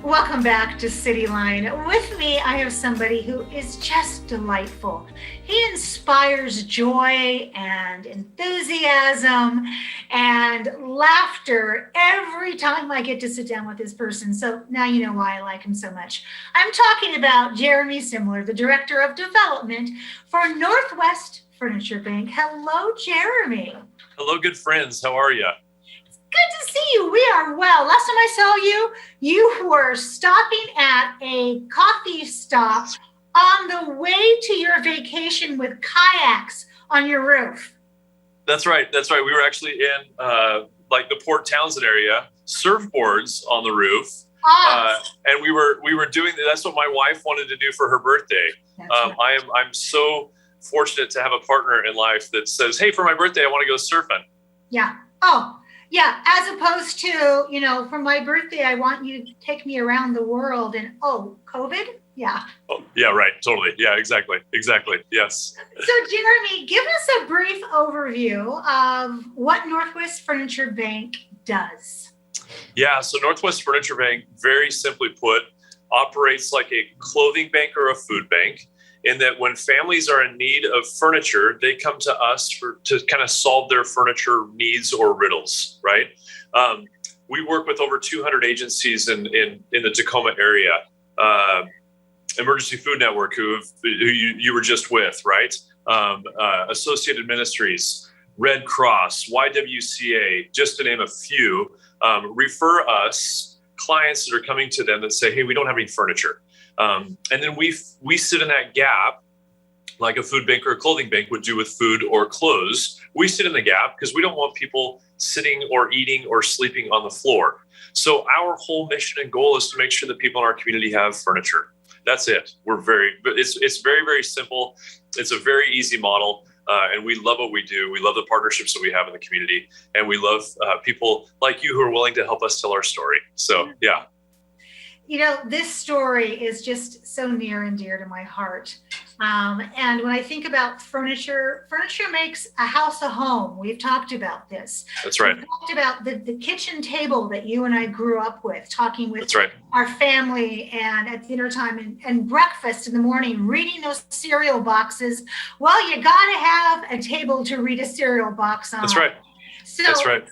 Welcome back to Cityline. With me, I have somebody who is just delightful. He inspires joy and enthusiasm and laughter every time I get to sit down with this person. So now you know why I like him so much. I'm talking about Jeremy Simler, the Director of Development for Northwest Furniture Bank. Hello, Jeremy. Hello, good friends. How are you? Good to see you. We are well. Last time I saw you, you were stopping at a coffee stop on the way to your vacation with kayaks on your roof. That's right. That's right. We were actually in like the Port Townsend area, surfboards on the roof. And we were doing that's what my wife wanted to do for her birthday. Right. I'm so fortunate to have a partner in life that says, "Hey, for my birthday, I want to go surfing." Yeah. Oh. Yeah, as opposed to, for my birthday, I want you to take me around the world and, COVID? Yeah. Oh, yeah, right. Totally. Yeah, exactly. Yes. So, Jeremy, give us a brief overview of what Northwest Furniture Bank does. Yeah, so Northwest Furniture Bank, very simply put, operates like a clothing bank or a food bank, in that when families are in need of furniture, they come to us to kind of solve their furniture needs or riddles, right? We work with over 200 agencies in the Tacoma area, Emergency Food Network, who you were just with, right? Associated Ministries, Red Cross, YWCA, just to name a few, refer us clients that are coming to them that say, "Hey, we don't have any furniture." And then we sit in that gap like a food bank or a clothing bank would do with food or clothes. We sit in the gap because we don't want people sitting or eating or sleeping on the floor. So our whole mission and goal is to make sure that people in our community have furniture. That's it. It's very, very simple. It's a very easy model. And we love what we do. We love the partnerships that we have in the community. And we love people like you who are willing to help us tell our story. So, yeah. This story is just so near and dear to my heart. And when I think about furniture makes a house a home. We've talked about this. That's right. We've talked about the kitchen table that you and I grew up with, talking with That's right. our family and at dinner time and breakfast in the morning, reading those cereal boxes. Well, you got to have a table to read a cereal box on. That's right. That's right.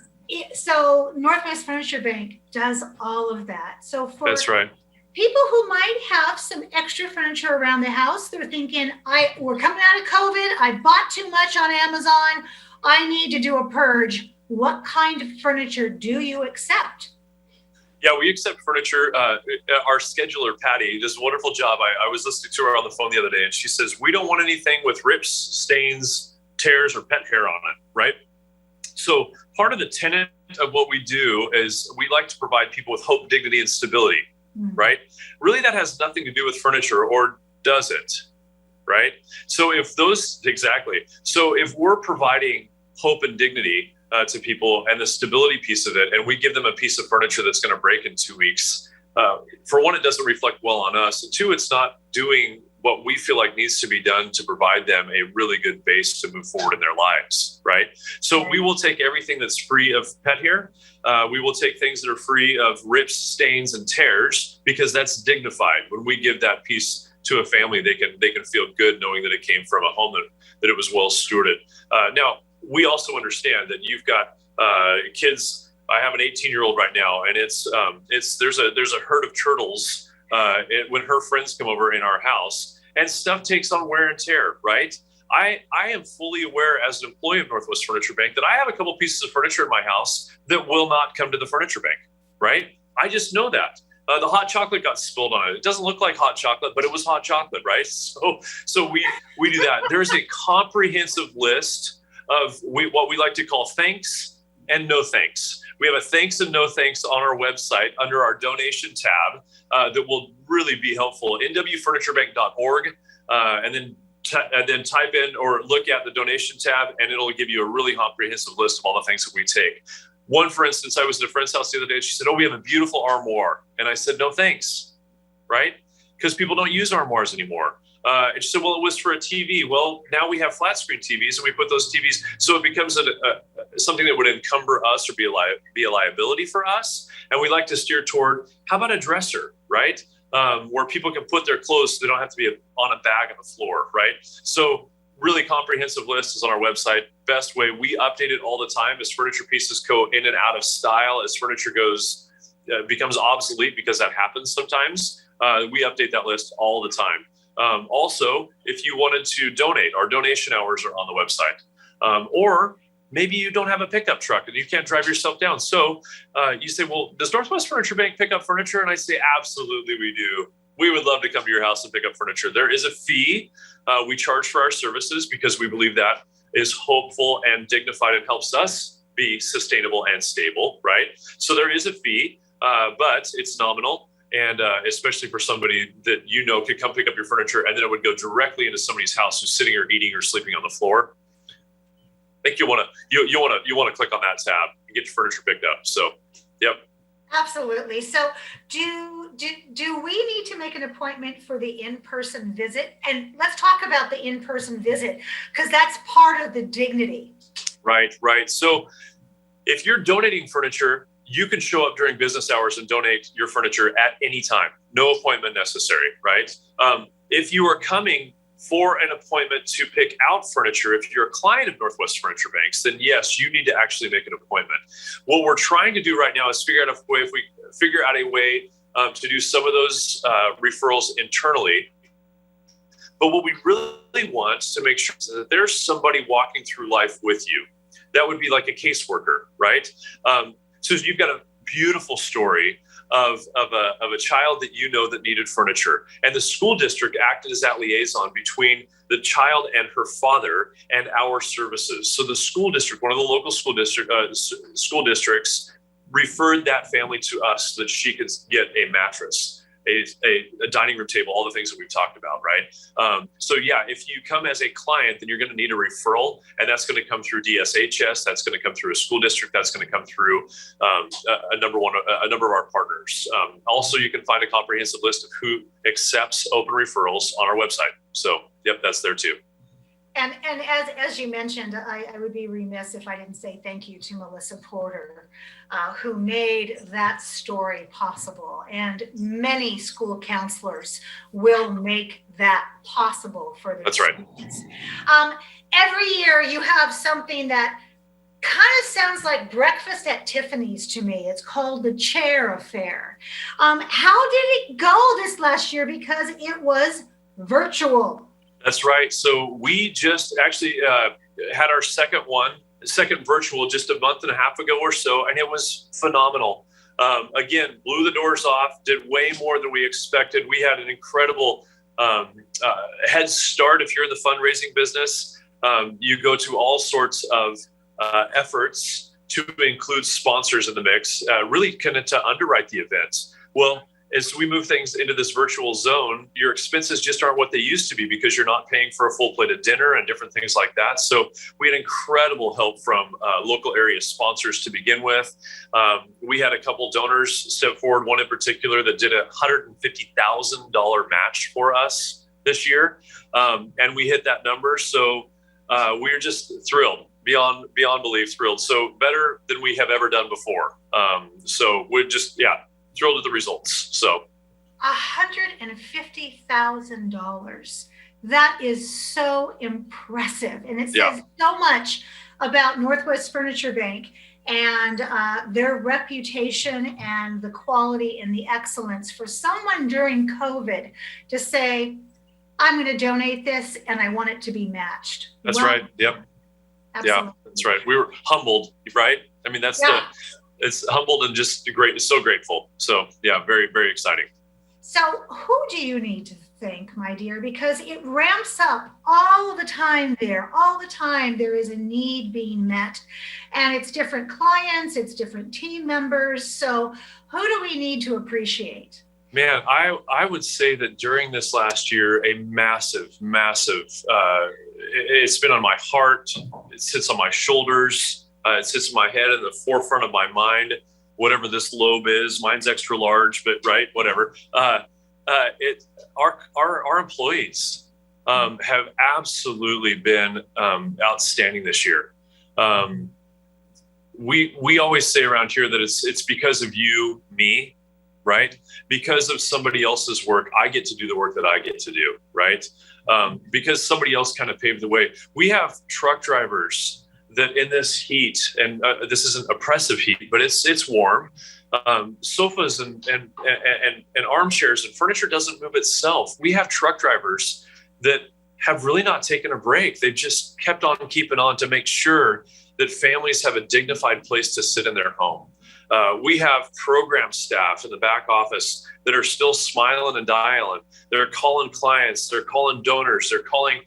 So Northwest Furniture Bank does all of that. So for That's right. people who might have some extra furniture around the house, they're thinking, we're coming out of COVID. I bought too much on Amazon. I need to do a purge. What kind of furniture do you accept? Yeah, we accept furniture. Our scheduler, Patty, does a wonderful job. I was listening to her on the phone the other day, and she says, we don't want anything with rips, stains, tears, or pet hair on it, right? So part of the tenet of what we do is we like to provide people with hope, dignity, and stability, right? Really, that has nothing to do with furniture, or does it, right? So if we're providing hope and dignity to people and the stability piece of it, and we give them a piece of furniture that's going to break in 2 weeks, for one, it doesn't reflect well on us. And two, it's not doing what we feel like needs to be done to provide them a really good base to move forward in their lives, right? So we will take everything that's free of pet hair. We will take things that are free of rips, stains, and tears, because that's dignified. When we give that piece to a family, they can feel good knowing that it came from a home that it was well stewarded. Now, we also understand that you've got kids. I have an 18-year-old right now, and there's a herd of turtles when her friends come over in our house. And stuff takes on wear and tear, right? I am fully aware as an employee of Northwest Furniture Bank that I have a couple pieces of furniture in my house that will not come to the furniture bank, right? I just know that. The hot chocolate got spilled on it. It doesn't look like hot chocolate, but it was hot chocolate, right? So we do that. There's a comprehensive list of what we like to call thanks and no thanks. We have a thanks and no thanks on our website under our donation tab that will really be helpful. nwfurniturebank.org, and then type in or look at the donation tab, and it'll give you a really comprehensive list of all the things that we take. One, for instance, I was at a friend's house the other day, and she said, "Oh, we have a beautiful armoire." And I said, "No, thanks," right? Because people don't use armoires anymore. And she said, "Well, it was for a TV." Well, now we have flat screen TVs, and we put those TVs, so it becomes something that would encumber us or be a liability for us. And we like to steer toward, how about a dresser? right? Where people can put their clothes so they don't have to be on a bag on the floor, right? So really comprehensive list is on our website. Best way, we update it all the time as furniture pieces go in and out of style, as furniture becomes obsolete, because that happens sometimes. We update that list all the time. Also, if you wanted to donate, our donation hours are on the website. Or maybe you don't have a pickup truck and you can't drive yourself down. So you say, well, does Northwest Furniture Bank pick up furniture? And I say, absolutely, we do. We would love to come to your house and pick up furniture. There is a fee we charge for our services because we believe that is hopeful and dignified and helps us be sustainable and stable, right? So there is a fee, but it's nominal. And especially for somebody that could come pick up your furniture and then it would go directly into somebody's house who's sitting or eating or sleeping on the floor. I think you want to click on that tab and get your furniture picked up. So, yep. Absolutely. So do we need to make an appointment for the in-person visit? And let's talk about the in-person visit, because that's part of the dignity. Right. So if you're donating furniture, you can show up during business hours and donate your furniture at any time. No appointment necessary, right? If you are coming for an appointment to pick out furniture, if you're a client of Northwest Furniture Banks, then yes, you need to actually make an appointment. What we're trying to do right now is figure out a way to do some of those referrals internally. But what we really want to make sure is that there's somebody walking through life with you. That would be like a caseworker, right? So you've got a beautiful story of a child that that needed furniture, and the school district acted as that liaison between the child and her father and our services. So the school district, one of the local school districts, referred that family to us so that she could get a mattress, a dining room table, all the things that we've talked about, right? So yeah, if you come as a client, then you're going to need a referral, and that's going to come through DSHS. That's going to come through a school district. That's going to come through a number of our partners. Also, you can find a comprehensive list of who accepts open referrals on our website. So yep, that's there too. And as you mentioned, I would be remiss if I didn't say thank you to Melissa Porter, who made that story possible. And many school counselors will make that possible for their students. Right. Every year you have something that kind of sounds like breakfast at Tiffany's to me. It's called the Chair Affair. How did it go this last year? Because it was virtual. That's right. So we just actually had our second virtual just a month and a half ago or so, and it was phenomenal. Again, blew the doors off, did way more than we expected. We had an incredible head start. If you're in the fundraising business, you go to all sorts of efforts to include sponsors in the mix, really kind of to underwrite the event. Well, as we move things into this virtual zone, your expenses just aren't what they used to be because you're not paying for a full plate of dinner and different things like that. So we had incredible help from local area sponsors to begin with. We had a couple donors step forward, one in particular that did a $150,000 match for us this year. And we hit that number. So we're just thrilled, beyond belief thrilled. So better than we have ever done before. So we're just, thrilled with the results. So $150,000. That is so impressive. And it says so much about Northwest Furniture Bank and their reputation and the quality and the excellence for someone during COVID to say, I'm going to donate this and I want it to be matched. That's right. Yep. Absolutely. Yeah, that's right. We were humbled, right? I mean, it's humbled and just great. So grateful. So yeah, very, very exciting. So who do you need to thank, my dear? Because it ramps up all the time there. All the time there is a need being met, and it's different clients, it's different team members. So who do we need to appreciate? Man, I would say that during this last year, a massive, it's been on my heart. It sits on my shoulders. It sits in my head in the forefront of my mind, whatever this lobe is. Mine's extra large, but right, whatever. Our employees have absolutely been outstanding this year. We always say around here that it's because of you, me, right? Because of somebody else's work, I get to do the work that I get to do, right? Because somebody else kind of paved the way. We have truck drivers that in this heat, and this isn't oppressive heat, but it's warm. Sofas and armchairs and furniture doesn't move itself. We have truck drivers that have really not taken a break. They've just kept on keeping on to make sure that families have a dignified place to sit in their home. We have program staff in the back office that are still smiling and dialing. They're calling clients, they're calling donors, they're calling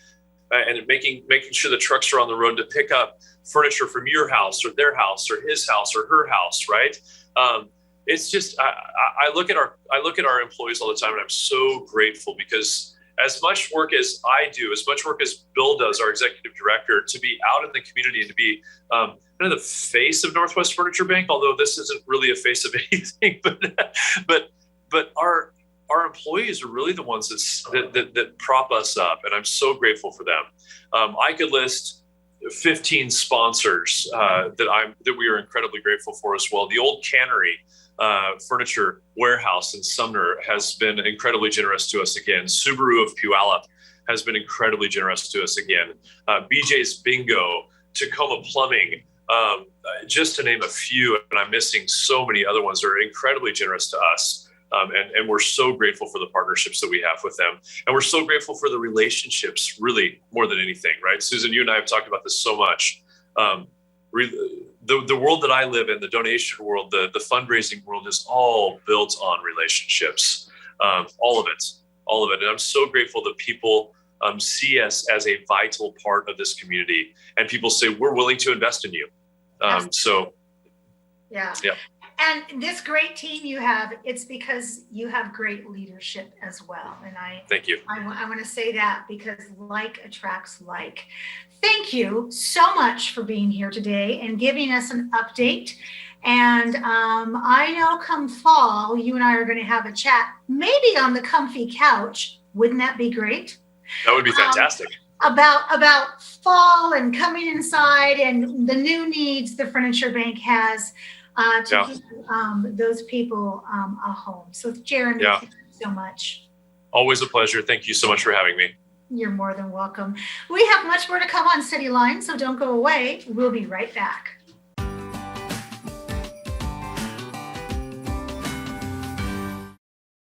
and making sure the trucks are on the road to pick up furniture from your house or their house or his house or her house, right? It's just I look at our employees all the time, and I'm so grateful because as much work as I do, as much work as Bill does, our executive director, to be out in the community and to be kind of the face of Northwest Furniture Bank, although this isn't really a face of anything, but our employees are really the ones that prop us up, and I'm so grateful for them. I could list 15 sponsors that we are incredibly grateful for as well. The Old Cannery Furniture Warehouse in Sumner has been incredibly generous to us again. Subaru of Puyallup has been incredibly generous to us again. BJ's Bingo, Tacoma Plumbing, just to name a few, and I'm missing so many other ones, are incredibly generous to us. And we're so grateful for the partnerships that we have with them. And we're so grateful for the relationships, really, more than anything, right? Susan, you and I have talked about this so much. The world that I live in, the donation world, the fundraising world, is all built on relationships, all of it. And I'm so grateful that people see us as a vital part of this community, and people say, we're willing to invest in you. Yeah. And this great team you have, it's because you have great leadership as well. And thank you. I want to say that because like attracts like. Thank you so much for being here today and giving us an update. And I know come fall, you and I are going to have a chat, maybe on the comfy couch. Wouldn't that be great? That would be fantastic. About fall and coming inside and the new needs the Furniture Bank has to give those people a home. So Jeremy, thank you so much. Always a pleasure. Thank you so much for having me. You're more than welcome. We have much more to come on Cityline, so don't go away. We'll be right back.